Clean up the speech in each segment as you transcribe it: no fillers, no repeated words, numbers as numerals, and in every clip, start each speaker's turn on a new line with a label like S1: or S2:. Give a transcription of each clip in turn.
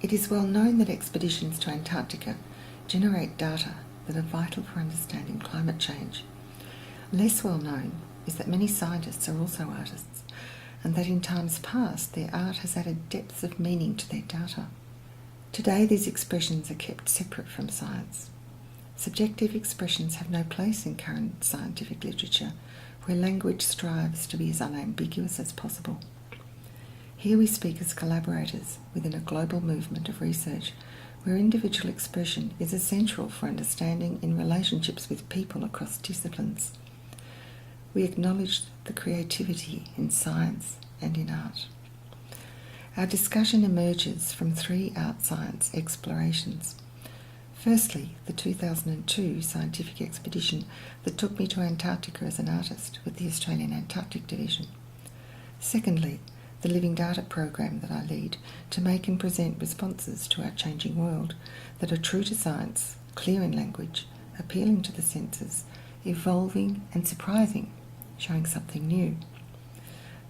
S1: It is well known that expeditions to Antarctica generate data that are vital for understanding climate change. Less well known is that many scientists are also artists, and that in times past their art has added depths of meaning to their data. Today these expressions are kept separate from science. Subjective expressions have no place in current scientific literature, where language strives to be as unambiguous as possible. Here we speak as collaborators within a global movement of research, where individual expression is essential for understanding in relationships with people across disciplines. We acknowledge the creativity in science and in art. Our discussion emerges from 3 art science explorations. Firstly, the 2002 scientific expedition that took me to Antarctica as an artist with the Australian Antarctic Division. Secondly, the Living Data program that I lead to make and present responses to our changing world that are true to science, clear in language, appealing to the senses, evolving and surprising, showing something new.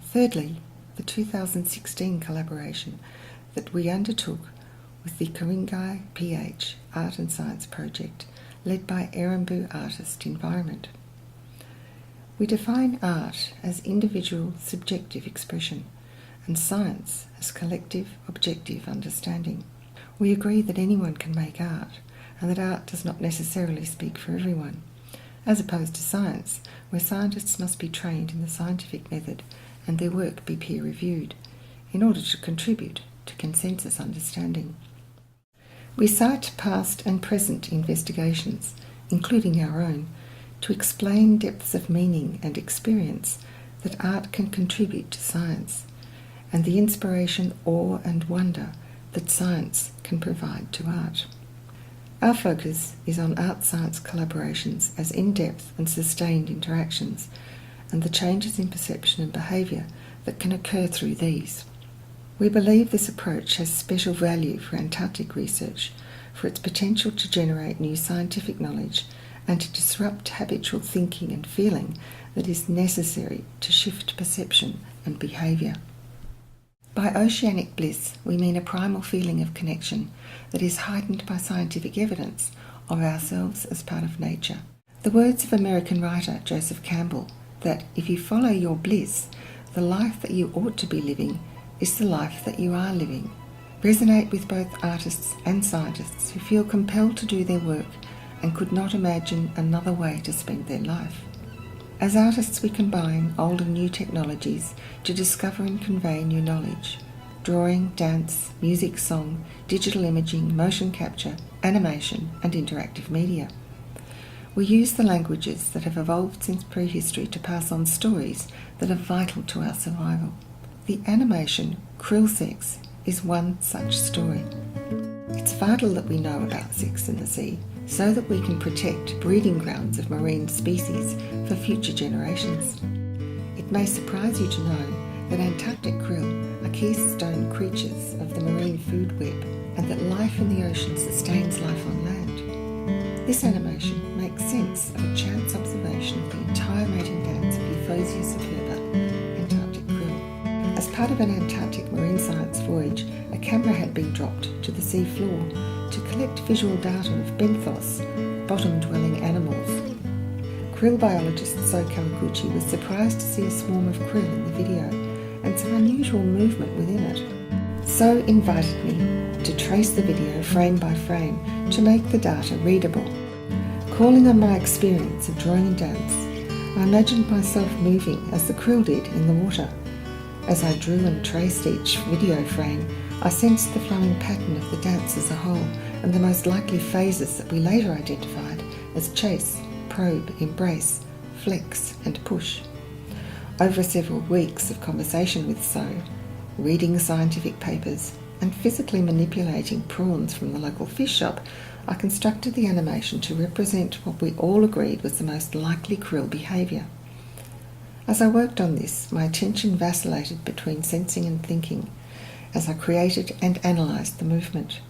S1: Thirdly, the 2016 collaboration that we undertook with the Ku-ring-gai PH Art and Science Project led by Erembu Artist Environment. We define art as individual subjective expression and science as collective objective understanding. We agree that anyone can make art and that art does not necessarily speak for everyone, as opposed to science, where scientists must be trained in the scientific method and their work be peer-reviewed in order to contribute to consensus understanding. We cite past and present investigations, including our own, to explain depths of meaning and experience that art can contribute to science, and the inspiration, awe and wonder that science can provide to art. Our focus is on art-science collaborations as in-depth and sustained interactions, and the changes in perception and behaviour that can occur through these. We believe this approach has special value for Antarctic research, for its potential to generate new scientific knowledge and to disrupt habitual thinking and feeling that is necessary to shift perception and behaviour. By oceanic bliss, we mean a primal feeling of connection that is heightened by scientific evidence of ourselves as part of nature. The words of American writer Joseph Campbell, that if you follow your bliss, the life that you ought to be living is the life that you are living, resonate with both artists and scientists who feel compelled to do their work and could not imagine another way to spend their life. As artists, we combine old and new technologies to discover and convey new knowledge. Drawing, dance, music, song, digital imaging, motion capture, animation, and interactive media. We use the languages that have evolved since prehistory to pass on stories that are vital to our survival. The animation Krill Sex is one such story. It's vital that we know about sex in the sea so that we can protect breeding grounds of marine species for future generations. It may surprise you to know that Antarctic krill are keystone creatures of the marine food web and that life in the ocean sustains life on land. This animation makes sense of a chance observation of the entire mating dance of Euphosia superba, Antarctic krill. As part of an Antarctic marine science voyage, a camera had been dropped to the sea floor to collect visual data of benthos, bottom-dwelling animals. Krill biologist So Kawaguchi was surprised to see a swarm of krill in the video and some unusual movement within it. So invited me to trace the video frame by frame to make the data readable. Calling on my experience of drawing and dance, I imagined myself moving as the krill did in the water. As I drew and traced each video frame, I sensed the flowing pattern of the dance as a whole and the most likely phases that we later identified as chase, probe, embrace, flex and push. Over several weeks of conversation with So, reading scientific papers and physically manipulating prawns from the local fish shop, I constructed the animation to represent what we all agreed was the most likely krill behaviour. As I worked on this, my attention vacillated between sensing and thinking as I created and analysed the movement.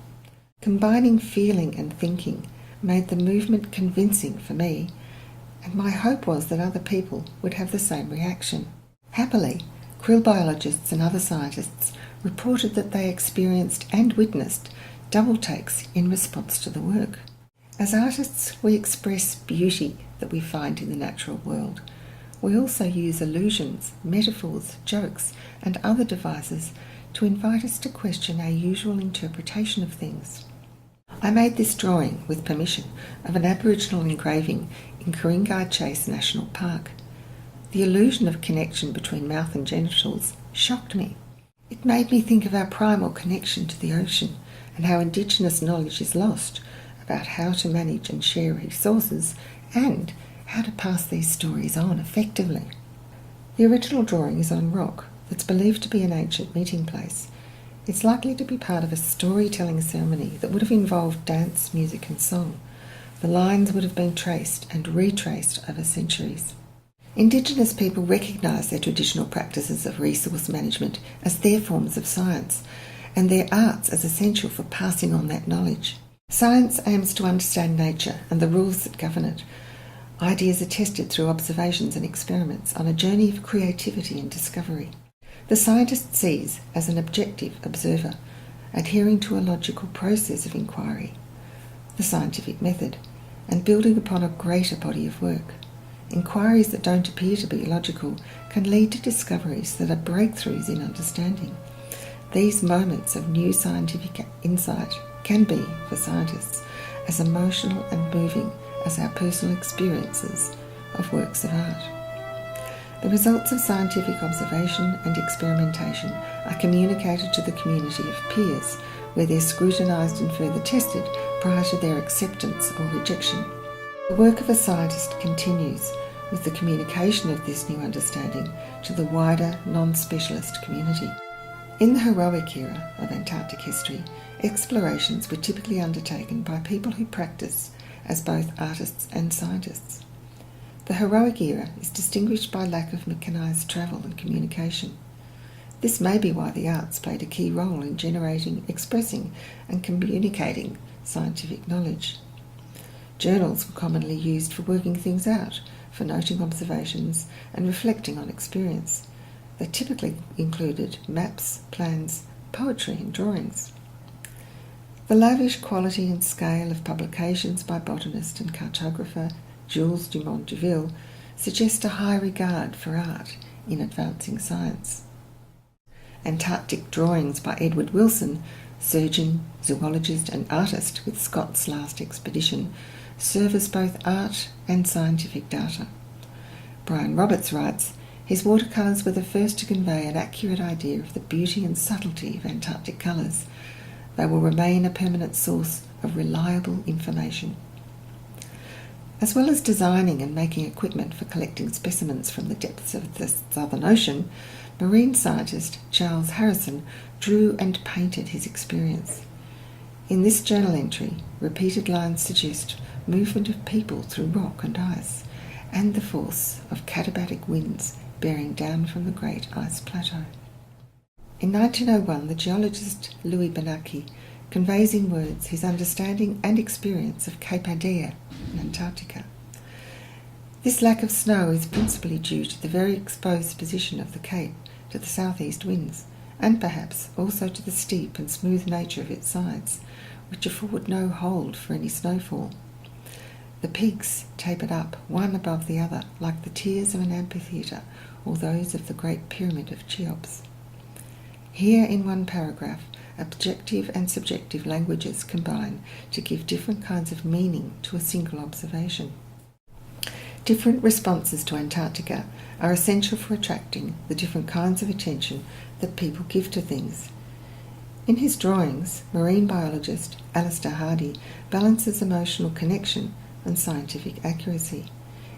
S1: Combining feeling and thinking made the movement convincing for me, and my hope was that other people would have the same reaction. Happily, krill biologists and other scientists reported that they experienced and witnessed double takes in response to the work. As artists, we express beauty that we find in the natural world. We also use allusions, metaphors, jokes, and other devices to invite us to question our usual interpretation of things. I made this drawing with permission of an Aboriginal engraving in Ku-ring-gai Chase National Park. The illusion of connection between mouth and genitals shocked me. It made me think of our primal connection to the ocean and how Indigenous knowledge is lost about how to manage and share resources and how to pass these stories on effectively. The original drawing is on rock that's believed to be an ancient meeting place. It's likely to be part of a storytelling ceremony that would have involved dance, music and song. The lines would have been traced and retraced over centuries. Indigenous people recognise their traditional practices of resource management as their forms of science, and their arts as essential for passing on that knowledge. Science aims to understand nature and the rules that govern it. Ideas are tested through observations and experiments on a journey of creativity and discovery. The scientist sees as an objective observer, adhering to a logical process of inquiry, the scientific method, and building upon a greater body of work. Inquiries that don't appear to be logical can lead to discoveries that are breakthroughs in understanding. These moments of new scientific insight can be, for scientists, as emotional and moving as our personal experiences of works of art. The results of scientific observation and experimentation are communicated to the community of peers, where they're scrutinised and further tested prior to their acceptance or rejection. The work of a scientist continues with the communication of this new understanding to the wider non-specialist community. In the heroic era of Antarctic history, explorations were typically undertaken by people who practice as both artists and scientists. The heroic era is distinguished by lack of mechanised travel and communication. This may be why the arts played a key role in generating, expressing and communicating scientific knowledge. Journals were commonly used for working things out, for noting observations and reflecting on experience. They typically included maps, plans, poetry and drawings. The lavish quality and scale of publications by botanist and cartographer Jules Dumont D'Urville suggest a high regard for art in advancing science. Antarctic drawings by Edward Wilson, surgeon, zoologist and artist with Scott's last expedition, serve as both art and scientific data. Brian Roberts writes, his watercolours were the first to convey an accurate idea of the beauty and subtlety of Antarctic colours. They will remain a permanent source of reliable information. As well as designing and making equipment for collecting specimens from the depths of the Southern Ocean, marine scientist Charles Harrison drew and painted his experience. In this journal entry, repeated lines suggest movement of people through rock and ice, and the force of katabatic winds bearing down from the Great Ice Plateau. In 1901, the geologist Louis Benaki conveys in words his understanding and experience of Cape Adare in Antarctica. This lack of snow is principally due to the very exposed position of the cape to the southeast winds, and perhaps also to the steep and smooth nature of its sides, which afford no hold for any snowfall. The peaks tapered up one above the other like the tiers of an amphitheatre or those of the Great Pyramid of Cheops. Here in one paragraph, objective and subjective languages combine to give different kinds of meaning to a single observation. Different responses to Antarctica are essential for attracting the different kinds of attention that people give to things. In his drawings, marine biologist Alistair Hardy balances emotional connection and scientific accuracy.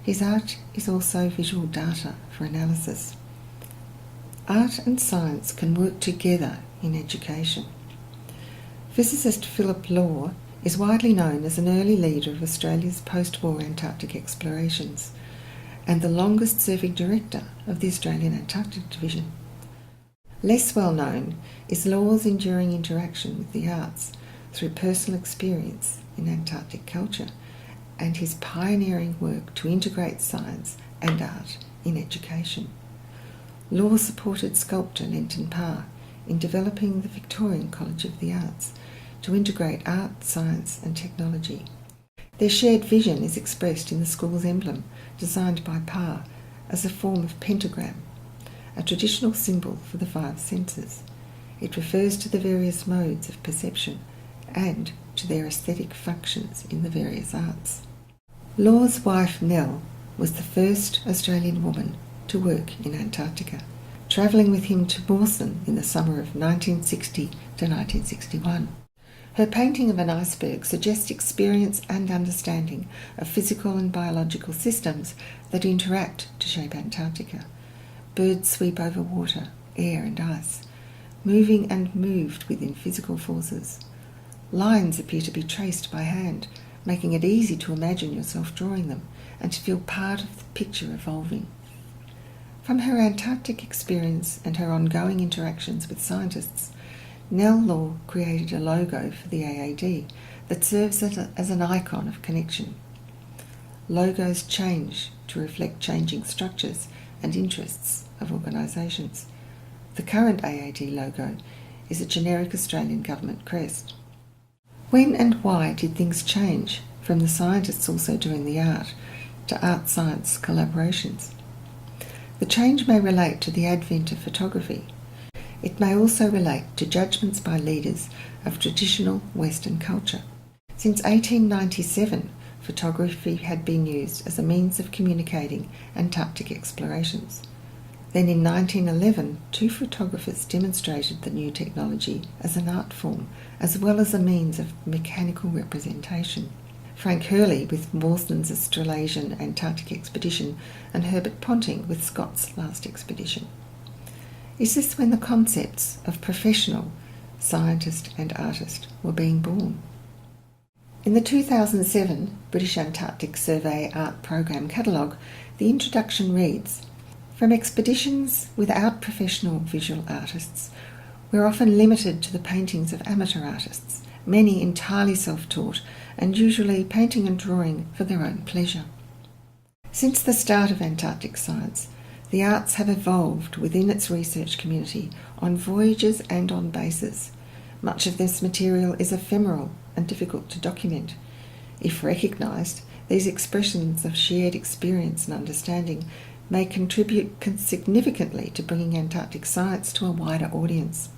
S1: His art is also visual data for analysis. Art and science can work together in education. Physicist Philip Law is widely known as an early leader of Australia's post-war Antarctic explorations and the longest-serving director of the Australian Antarctic Division. Less well known is Law's enduring interaction with the arts through personal experience in Antarctic culture and his pioneering work to integrate science and art in education. Law supported sculptor Lenton Parr in developing the Victorian College of the Arts to integrate art, science and technology. Their shared vision is expressed in the school's emblem, designed by Parr as a form of pentagram, a traditional symbol for the five senses. It refers to the various modes of perception and to their aesthetic functions in the various arts. Law's wife Nell was the first Australian woman to work in Antarctica, travelling with him to Mawson in the summer of 1960 to 1961. Her painting of an iceberg suggests experience and understanding of physical and biological systems that interact to shape Antarctica. Birds sweep over water, air and ice, moving and moved within physical forces. Lines appear to be traced by hand, making it easy to imagine yourself drawing them and to feel part of the picture evolving. From her Antarctic experience and her ongoing interactions with scientists, Nell Law created a logo for the AAD that serves as an icon of connection. Logos change to reflect changing structures and interests of organisations. The current AAD logo is a generic Australian government crest. When and why did things change from the scientists also doing the art to art-science collaborations? The change may relate to the advent of photography. It may also relate to judgments by leaders of traditional Western culture. Since 1897, photography had been used as a means of communicating Antarctic explorations. Then in 1911, two photographers demonstrated the new technology as an art form, as well as a means of mechanical representation. Frank Hurley with Mawson's Australasian Antarctic Expedition and Herbert Ponting with Scott's last expedition. Is this when the concepts of professional, scientist and artist were being born? In the 2007 British Antarctic Survey Art Programme catalogue, the introduction reads, "From expeditions without professional visual artists, we're often limited to the paintings of amateur artists, many entirely self-taught and usually painting and drawing for their own pleasure." Since the start of Antarctic science, the arts have evolved within its research community on voyages and on bases. Much of this material is ephemeral and difficult to document. If recognised, these expressions of shared experience and understanding may contribute significantly to bringing Antarctic science to a wider audience.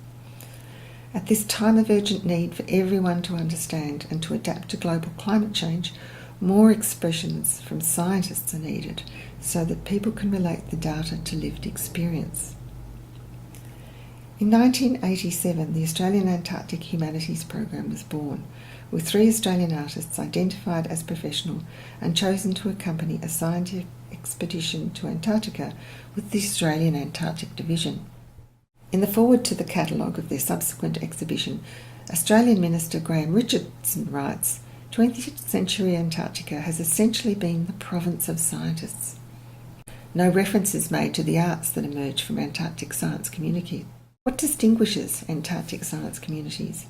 S1: At this time of urgent need for everyone to understand and to adapt to global climate change, more expressions from scientists are needed so that people can relate the data to lived experience. In 1987, the Australian Antarctic Humanities Program was born, with 3 Australian artists identified as professional and chosen to accompany a scientific expedition to Antarctica with the Australian Antarctic Division. In the foreword to the catalogue of their subsequent exhibition, Australian Minister Graham Richardson writes, "20th century Antarctica has essentially been the province of scientists." No reference is made to the arts that emerge from Antarctic science community. What distinguishes Antarctic science communities?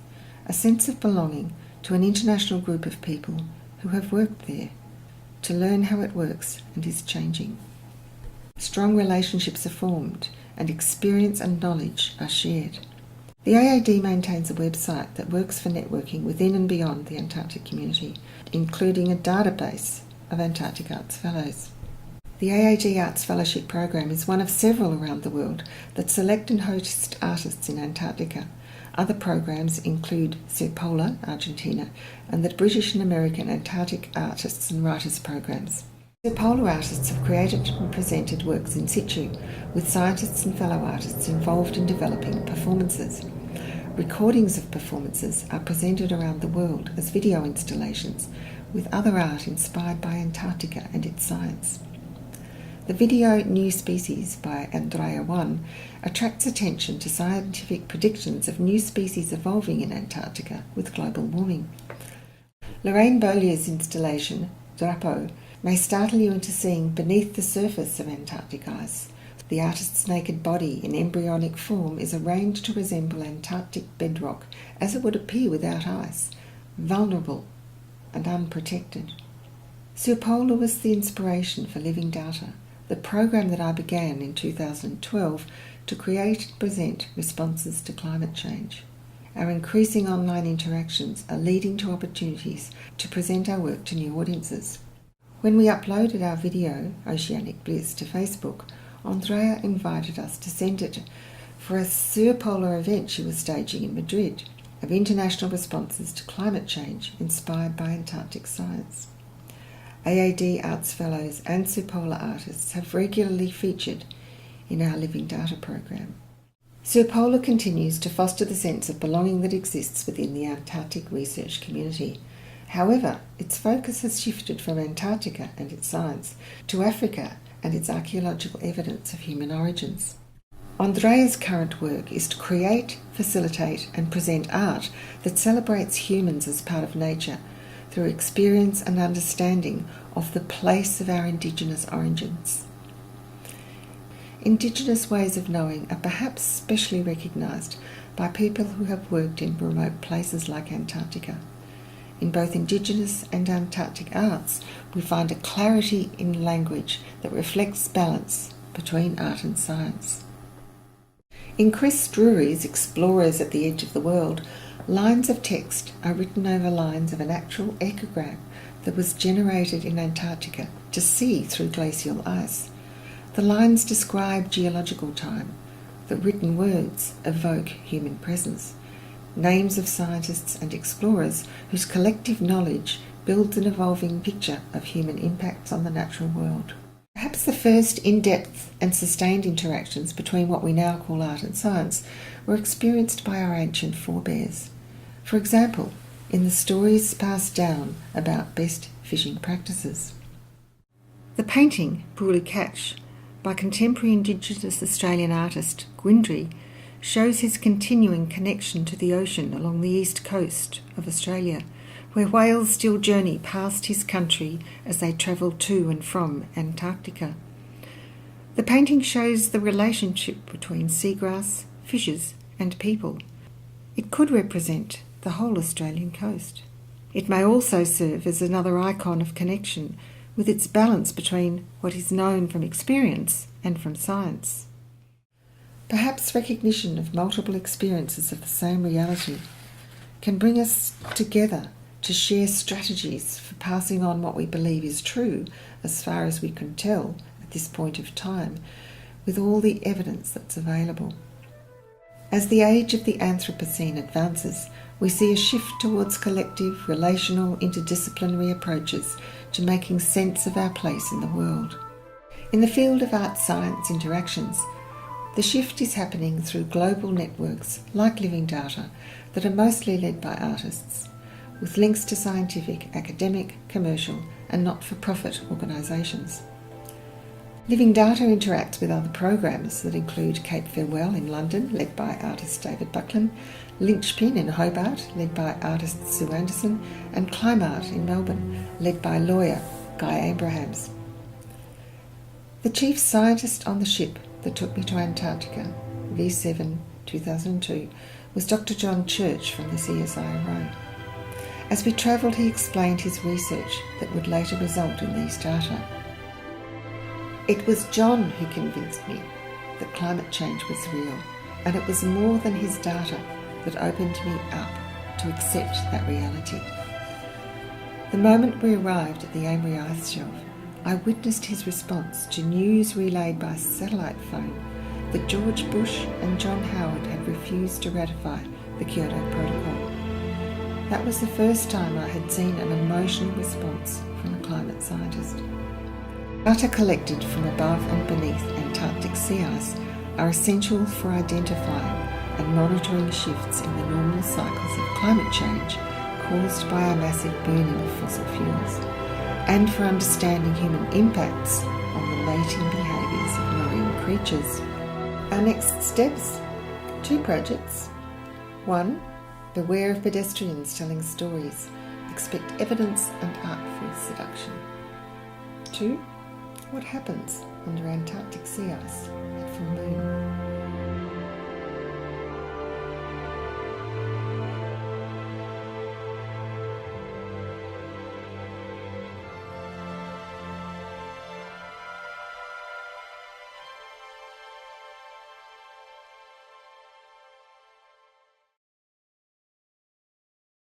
S1: A sense of belonging to an international group of people who have worked there, to learn how it works and is changing. Strong relationships are formed and experience and knowledge are shared. The AAD maintains a website that works for networking within and beyond the Antarctic community, including a database of Antarctic Arts Fellows. The AAD Arts Fellowship Program is one of several around the world that select and host artists in Antarctica. Other programs include Serpola, Argentina, and the British and American Antarctic Artists and Writers programs. Serpola artists have created and presented works in situ, with scientists and fellow artists involved in developing performances. Recordings of performances are presented around the world as video installations, with other art inspired by Antarctica and its science. The video New Species by Andrea One attracts attention to scientific predictions of new species evolving in Antarctica with global warming. Lorraine Beaulieu's installation, Drapeau, may startle you into seeing beneath the surface of Antarctic ice. The artist's naked body in embryonic form is arranged to resemble Antarctic bedrock as it would appear without ice, vulnerable and unprotected. Serpola was the inspiration for living data the program that I began in 2012 to create and present responses to climate change. Our increasing online interactions are leading to opportunities to present our work to new audiences. When we uploaded our video, Oceanic Bliss, to Facebook, Andrea invited us to send it for a surpolar event she was staging in Madrid of international responses to climate change inspired by Antarctic science. AAD Arts Fellows and surpolar artists have regularly featured in our Living Data program. Surpolar continues to foster the sense of belonging that exists within the Antarctic research community. However, its focus has shifted from Antarctica and its science to Africa and its archaeological evidence of human origins. Andrea's current work is to create, facilitate and present art that celebrates humans as part of nature through experience and understanding of the place of our Indigenous origins. Indigenous ways of knowing are perhaps specially recognised by people who have worked in remote places like Antarctica. In both Indigenous and Antarctic arts, we find a clarity in language that reflects balance between art and science. In Chris Drury's Explorers at the Edge of the World, lines of text are written over lines of an actual echogram that was generated in Antarctica to see through glacial ice. The lines describe geological time. The written words evoke human presence. Names of scientists and explorers whose collective knowledge builds an evolving picture of human impacts on the natural world. Perhaps the first in-depth and sustained interactions between what we now call art and science were experienced by our ancient forebears. For example, in the stories passed down about best fishing practices. The painting, Poorly Catch, by contemporary Indigenous Australian artist Gwindry, shows his continuing connection to the ocean along the east coast of Australia, where whales still journey past his country as they travel to and from Antarctica. The painting shows the relationship between seagrass, fishes and people. It could represent the whole Australian coast. It may also serve as another icon of connection with its balance between what is known from experience and from science. Perhaps recognition of multiple experiences of the same reality can bring us together to share strategies for passing on what we believe is true, as far as we can tell at this point of time, with all the evidence that's available. As the age of the Anthropocene advances, we see a shift towards collective, relational, interdisciplinary approaches to making sense of our place in the world. In the field of art-science interactions, the shift is happening through global networks like Living Data that are mostly led by artists, with links to scientific, academic, commercial and not-for-profit organisations. Living Data interacts with other programs that include Cape Farewell in London, led by artist David Buckland, Lynchpin in Hobart, led by artist Sue Anderson, and Climart in Melbourne, led by lawyer Guy Abrahams. The chief scientist on the ship that took me to Antarctica, V7 2002, was Dr. John Church from the CSIRO. As we travelled, he explained his research that would later result in these data. It was John who convinced me that climate change was real, and it was more than his data that opened me up to accept that reality. The moment we arrived at the Amory Ice Shelf, I witnessed his response to news relayed by satellite phone that George Bush and John Howard had refused to ratify the Kyoto Protocol. That was the first time I had seen an emotional response from a climate scientist. Data collected from above and beneath Antarctic sea ice are essential for identifying and monitoring shifts in the normal cycles of climate change caused by our massive burning of fossil fuels, and for understanding human impacts on the mating behaviours of marine creatures. Our next steps: 2 projects. 1. Beware of pedestrians telling stories. Expect evidence and artful seduction. 2. What happens under Antarctic sea ice at full moon?